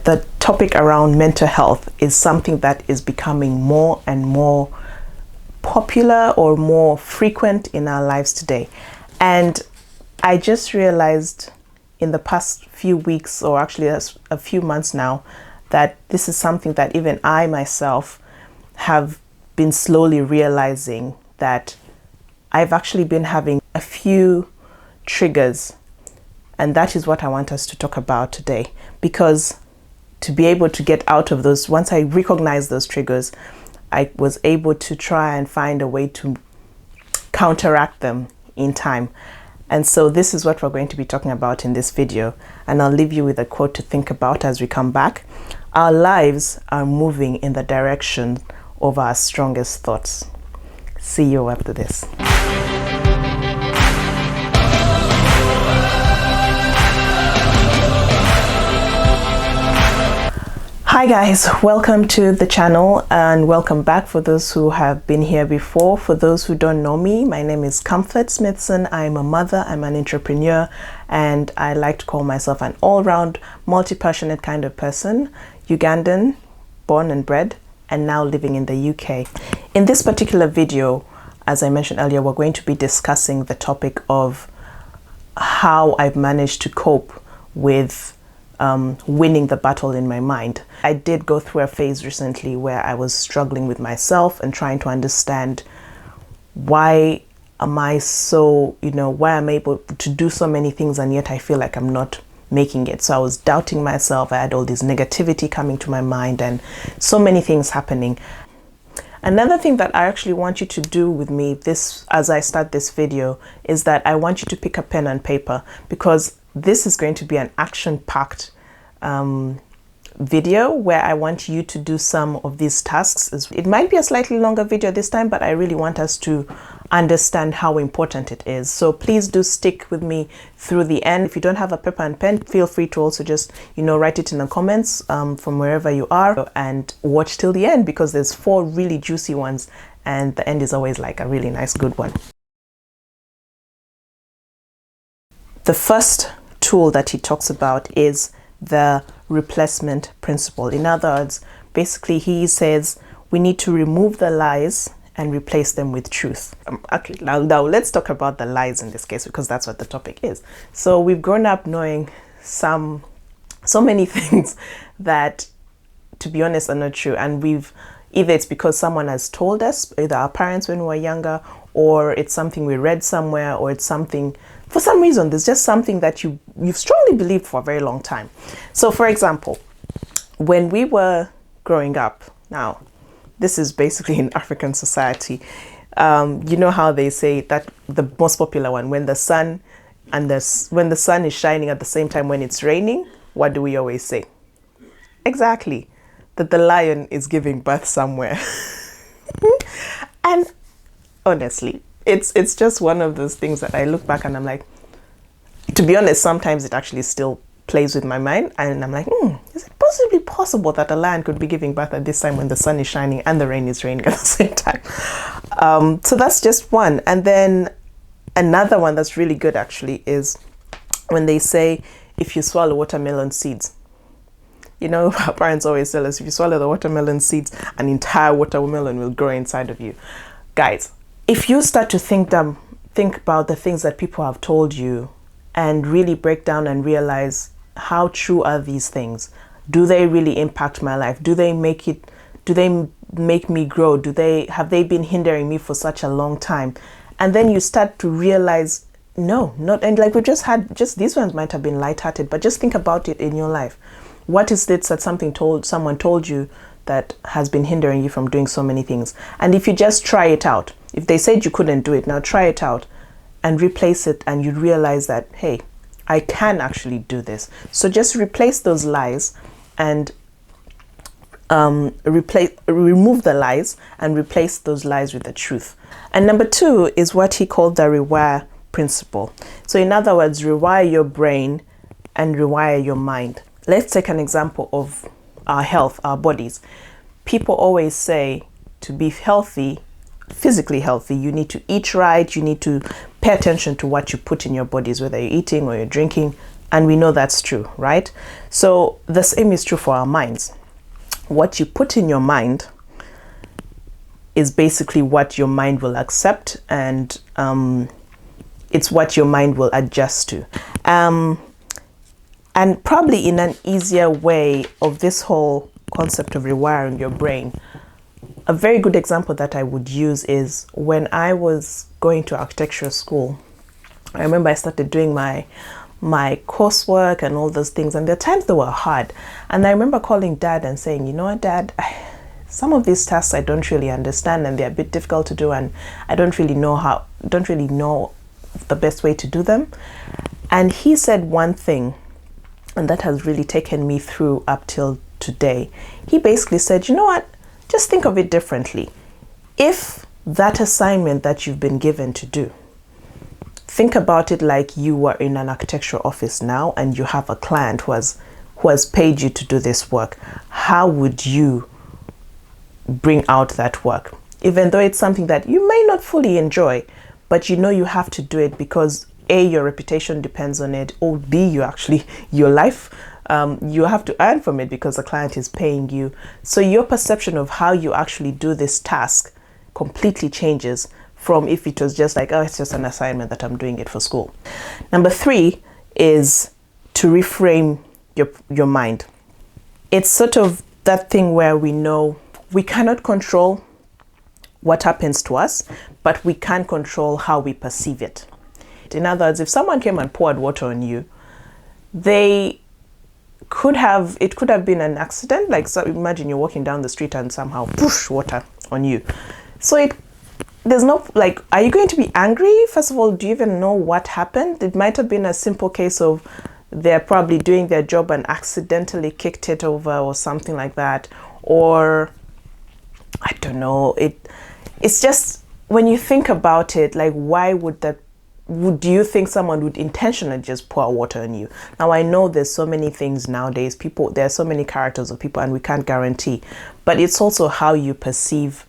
that the topic around mental health is something that is becoming more and more popular or more frequent in our lives today. And I just realized in the past few weeks, or actually a few months now, that this is something that even I myself have been slowly realizing, that I've actually been having a few triggers. And that is what I want us to talk about today, because to be able to get out of those, once I recognized those triggers, I was able to try and find a way to counteract them in time. And so this is what we're going to be talking about in this video. And I'll leave you with a quote to think about as we come back. Our lives are moving in the direction of our strongest thoughts. See you after this. Hi guys, welcome to the channel and welcome back for those who have been here before. For those who don't know me, my name is Comfort Smithson. I'm a mother, I'm an entrepreneur, and I like to call myself an all-round, multi-passionate kind of person. Ugandan, born and bred, and now living in the UK. In this particular video, as I mentioned earlier, we're going to be discussing the topic of how I've managed to cope with winning the battle in my mind. I did go through a phase recently where I was struggling with myself and trying to understand why am I so, why I'm able to do so many things and yet I feel like I'm not making it. So I was doubting myself. I had all this negativity coming to my mind and so many things happening. Another thing that I actually want you to do with me as I start this video is that I want you to pick a pen and paper, because this is going to be an action-packed video where I want you to do some of these tasks. It might be a slightly longer video this time, but I really want us to understand how important it is. So please do stick with me through the end. If you don't have a paper and pen, feel free to also just, write it in the comments from wherever you are, and watch till the end, because there's 4 really juicy ones and the end is always like a really nice, good one. The first tool that he talks about is the replacement principle. In other words, basically he says we need to remove the lies and replace them with truth. Okay, now let's talk about the lies in this case, because that's what the topic is. So we've grown up knowing so many things that, to be honest, are not true, and either it's because someone has told us, either our parents when we were younger, or it's something we read somewhere, or it's something, for some reason, there's just something that you've strongly believed for a very long time. So for example, when we were growing up, now this is basically in African society, you know how they say that the most popular one, when the sun is shining at the same time when it's raining, what do we always say? Exactly, that the lion is giving birth somewhere. And honestly, it's just one of those things that I look back and I'm like, to be honest, sometimes it actually still plays with my mind, and I'm like, is it possibly possible that a lion could be giving birth at this time when the sun is shining and the rain is raining at the same time? So that's just one. And then another one that's really good actually is when they say, if you swallow watermelon seeds, our parents always tell us, if you swallow the watermelon seeds, an entire watermelon will grow inside of you. Guys, if you start to think about the things that people have told you and really break down and realize how true are these things? Do they really impact my life? Do they make me grow? Have they been hindering me for such a long time? And then you start to realize, no, not, and like we just these ones might have been lighthearted, but just think about it in your life. What is it that someone told you that has been hindering you from doing so many things? And if you just try it out, if they said you couldn't do it, now try it out and replace it, and you realize that, hey, I can actually do this. So just replace those lies and remove the lies and replace those lies with the truth. And number 2 is what he called the rewire principle. So in other words, rewire your brain and rewire your mind. Let's take an example of our health, our bodies. People always say to be healthy, physically healthy, you need to eat right, you need to pay attention to what you put in your bodies, whether you're eating or you're drinking, And we know that's true, right? So the same is true for our minds. What you put in your mind is basically what your mind will accept, and it's what your mind will adjust to. And probably in an easier way of this whole concept of rewiring your brain, a very good example that I would use is when I was going to architecture school. I remember I started doing my coursework and all those things, and there are times they were hard. And I remember calling Dad and saying, you know what, Dad, some of these tasks I don't really understand, and they're a bit difficult to do, and I don't really know the best way to do them. And he said one thing, and that has really taken me through up till today. He basically said, you know what, just think of it differently. If that assignment that you've been given to do, think about it like you were in an architectural office now and you have a client who has paid you to do this work. How would you bring out that work? Even though it's something that you may not fully enjoy, but you know you have to do it because A, your reputation depends on it, or B, your life, you have to earn from it because the client is paying you. So your perception of how you actually do this task completely changes from if it was just like, oh, it's just an assignment that I'm doing it for school. Number 3 is to reframe your mind. It's sort of that thing where we know we cannot control what happens to us, but we can control how we perceive it. In other words, if someone came and poured water on you, it could have been an accident. Like, so imagine you're walking down the street and somehow push water on you. So there's no, like, are you going to be angry? First of all, do you even know what happened? It might have been a simple case of they're probably doing their job and accidentally kicked it over or something like that. Or, I don't know. It's just, when you think about it, like, why do you think someone would intentionally just pour water on you? Now, I know there's so many things nowadays. There are so many characters of people, and we can't guarantee. But it's also how you perceive,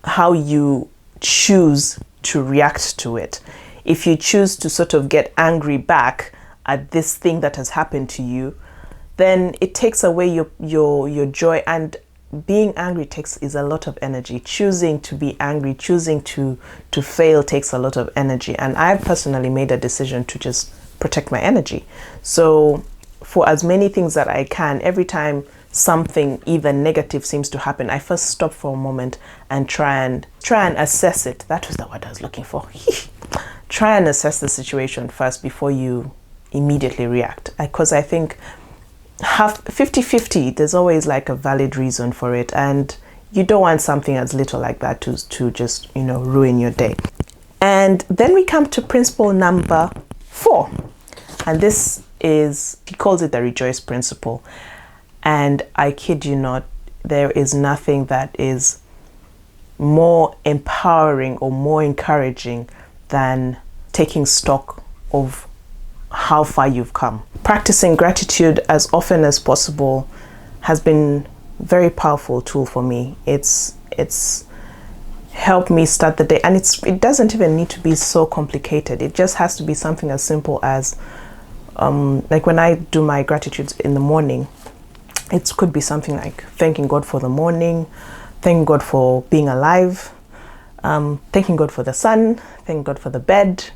how you choose to react to it. If you choose to sort of get angry back at this thing that has happened to you, then it takes away your joy. And being angry is a lot of energy. Choosing to be angry, choosing to fail takes a lot of energy. And I've personally made a decision to just protect my energy. So for as many things that I can, every time something even negative seems to happen, I first stop for a moment and try and assess it. That was the word I was looking for. Try and assess the situation first before you immediately react. Because I think 50-50, there's always like a valid reason for it, and you don't want something as little like that to just, ruin your day. And then we come to principle number 4, and this is, he calls it the rejoice principle. And I kid you not, there is nothing that is more empowering or more encouraging than taking stock of how far you've come. Practicing gratitude as often as possible has been a very powerful tool for me. It's helped me start the day, and it doesn't even need to be so complicated. It just has to be something as simple as like when I do my gratitudes in the morning, it could be something like thanking God for the morning, thanking God for being alive, thanking God for the sun, thanking God for the bed.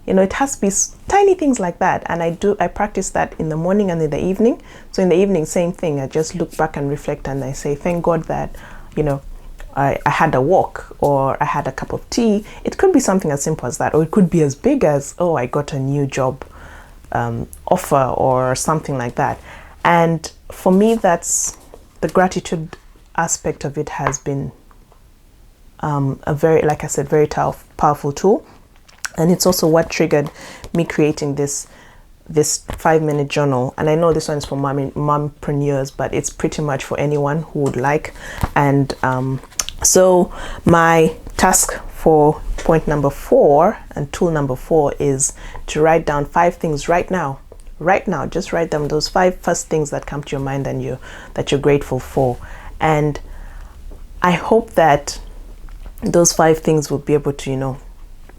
It has to be tiny things like that. And I practice that in the morning and in the evening. So in the evening, same thing. I just look back and reflect, and I say, thank God that, I had a walk, or I had a cup of tea. It could be something as simple as that, or it could be as big as, oh, I got a new job offer or something like that. And for me, that's the gratitude aspect of it has been a very, like I said, very powerful tool. And it's also what triggered me creating this 5-minute journal. And I know this one's for mompreneurs, but it's pretty much for anyone who would like. And so my task for point number 4 and tool number 4 is to write down 5 things right now. Just write down those 5 first things that come to your mind and that you're grateful for. And I hope that those 5 things will be able to,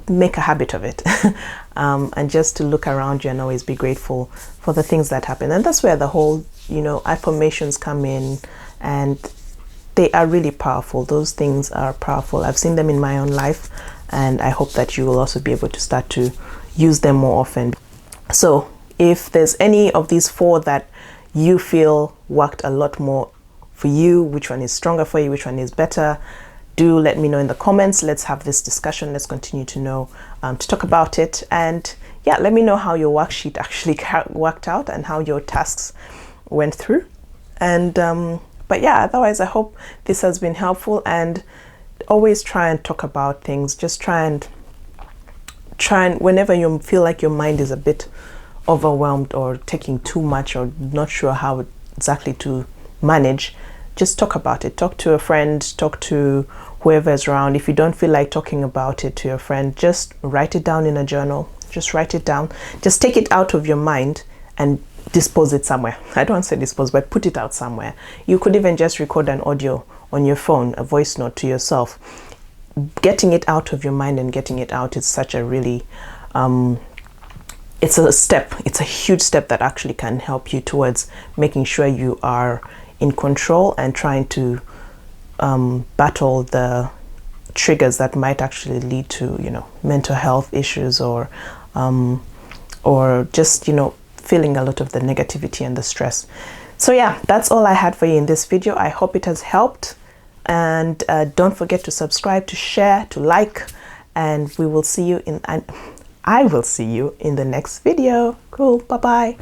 make a habit of it. and just to look around you and always be grateful for the things that happen. And that's where the whole, affirmations come in, and they are really powerful. Those things are powerful. I've seen them in my own life, and I hope that you will also be able to start to use them more often. So if there's any of these 4 that you feel worked a lot more for you, which one is stronger for you, which one is better, do let me know in the comments. Let's have this discussion. Let's continue to know, to talk about it. And yeah, let me know how your worksheet actually worked out and how your tasks went through. And but yeah, otherwise I hope this has been helpful, and always try and talk about things. Just try and whenever you feel like your mind is a bit overwhelmed or taking too much or not sure how exactly to manage, just talk about it. Talk to a friend, talk to whoever is around. If you don't feel like talking about it to your friend, just write it down in a journal. Just write it down. Just take it out of your mind and dispose it somewhere. I don't want to say dispose, but put it out somewhere. You could even just record an audio on your phone, a voice note to yourself. Getting it out of your mind and getting it out is such a really it's a huge step that actually can help you towards making sure you are in control and trying to battle the triggers that might actually lead to mental health issues, or just feeling a lot of the negativity and the stress. So yeah, that's all I had for you in this video. I hope it has helped, and don't forget to subscribe, to share, to like, and I will see you in the next video. Cool. Bye bye.